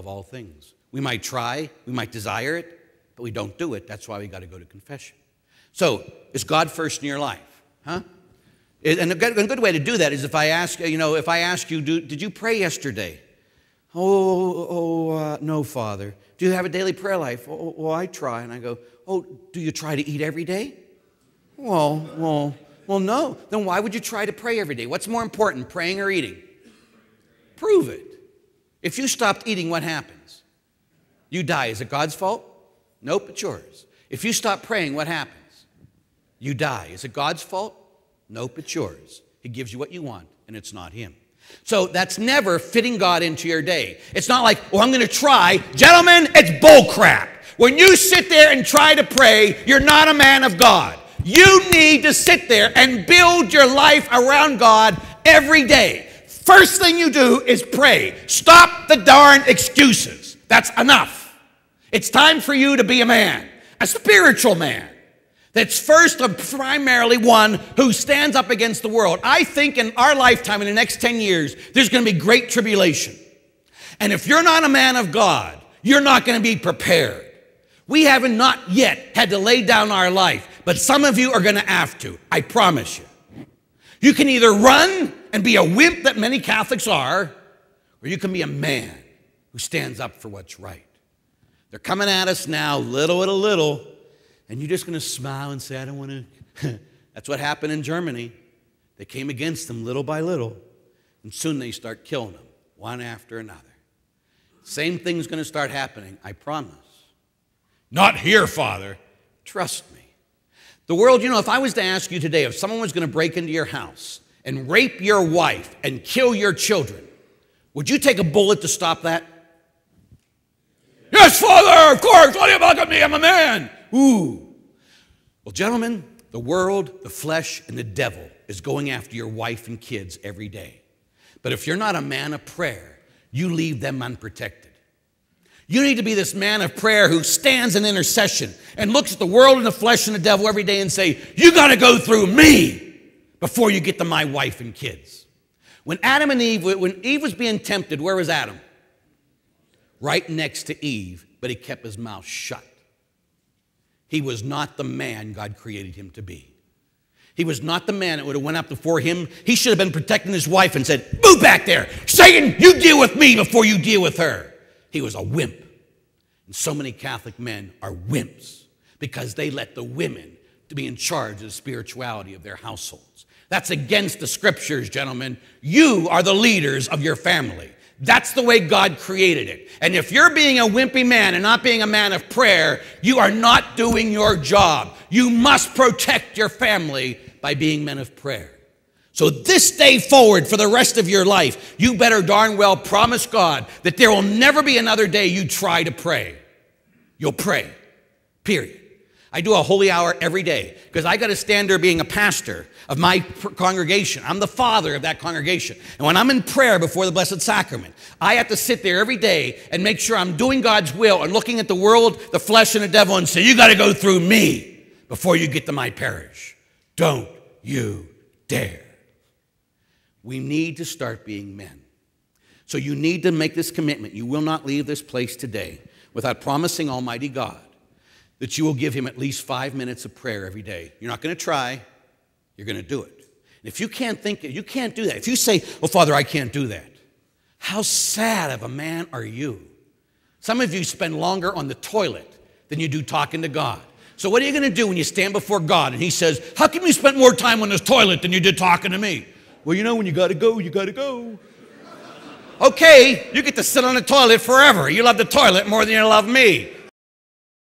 of all things. We might try, we might desire it, but we don't do it. That's why we got to go to confession. So, is God first in your life? Huh? And a good way to do that is if I ask you, did you pray yesterday? No, Father. Do you have a daily prayer life? Oh, I try. And I go, oh, do you try to eat every day? Well, no. Then why would you try to pray every day? What's more important, praying or eating? Prove it. If you stopped eating, what happens? You die. Is it God's fault? Nope, it's yours. If you stop praying, what happens? You die. Is it God's fault? Nope, it's yours. He gives you what you want, and it's not him. So that's never fitting God into your day. It's not like, oh, I'm going to try. Gentlemen, it's bull crap. When you sit there and try to pray, you're not a man of God. You need to sit there and build your life around God every day. First thing you do is pray. Stop the darn excuses. That's enough. It's time for you to be a man, a spiritual man. That's first and primarily one who stands up against the world. I think in our lifetime, in the next 10 years, there's going to be great tribulation. And if you're not a man of God, you're not going to be prepared. We haven't not yet had to lay down our life, but some of you are going to have to, I promise you. You can either run and be a wimp that many Catholics are, or you can be a man who stands up for what's right. They're coming at us now, little at a little, and you're just going to smile and say, I don't want to. That's what happened in Germany. They came against them little by little, and soon they start killing them, one after another. Same thing's going to start happening, I promise. Not here, Father. Trust me. The world, if I was to ask you today, if someone was going to break into your house and rape your wife and kill your children, would you take a bullet to stop that? Yes, Father, of course. What do you look at me? I'm a man. Ooh. Well, gentlemen, the world, the flesh, and the devil is going after your wife and kids every day. But if you're not a man of prayer, you leave them unprotected. You need to be this man of prayer who stands in intercession and looks at the world and the flesh and the devil every day and say, you got to go through me before you get to my wife and kids. When Eve was being tempted, where was Adam? Right next to Eve, but he kept his mouth shut. He was not the man God created him to be. He was not the man that would have went up before him. He should have been protecting his wife and said, move back there. Satan, you deal with me before you deal with her. He was a wimp. And so many Catholic men are wimps because they let the women to be in charge of the spirituality of their households. That's against the scriptures, gentlemen. You are the leaders of your family. That's the way God created it. And if you're being a wimpy man and not being a man of prayer, you are not doing your job. You must protect your family by being men of prayer. So this day forward for the rest of your life, you better darn well promise God that there will never be another day you try to pray. You'll pray, period. I do a holy hour every day because I got to stand there being a pastor of my congregation. I'm the father of that congregation. And when I'm in prayer before the Blessed Sacrament, I have to sit there every day and make sure I'm doing God's will and looking at the world, the flesh, and the devil and say, you got to go through me before you get to my parish. Don't you dare. We need to start being men. So you need to make this commitment. You will not leave this place today without promising Almighty God that you will give him at least 5 minutes of prayer every day. You're not going to try. You're going to do it. And if you can't think it, you can't do that. If you say, oh, Father, I can't do that. How sad of a man are you? Some of you spend longer on the toilet than you do talking to God. So what are you going to do when you stand before God and he says, how come you spent more time on this toilet than you did talking to me? Well, when you got to go, you got to go. Okay, you get to sit on the toilet forever. You love the toilet more than you love me.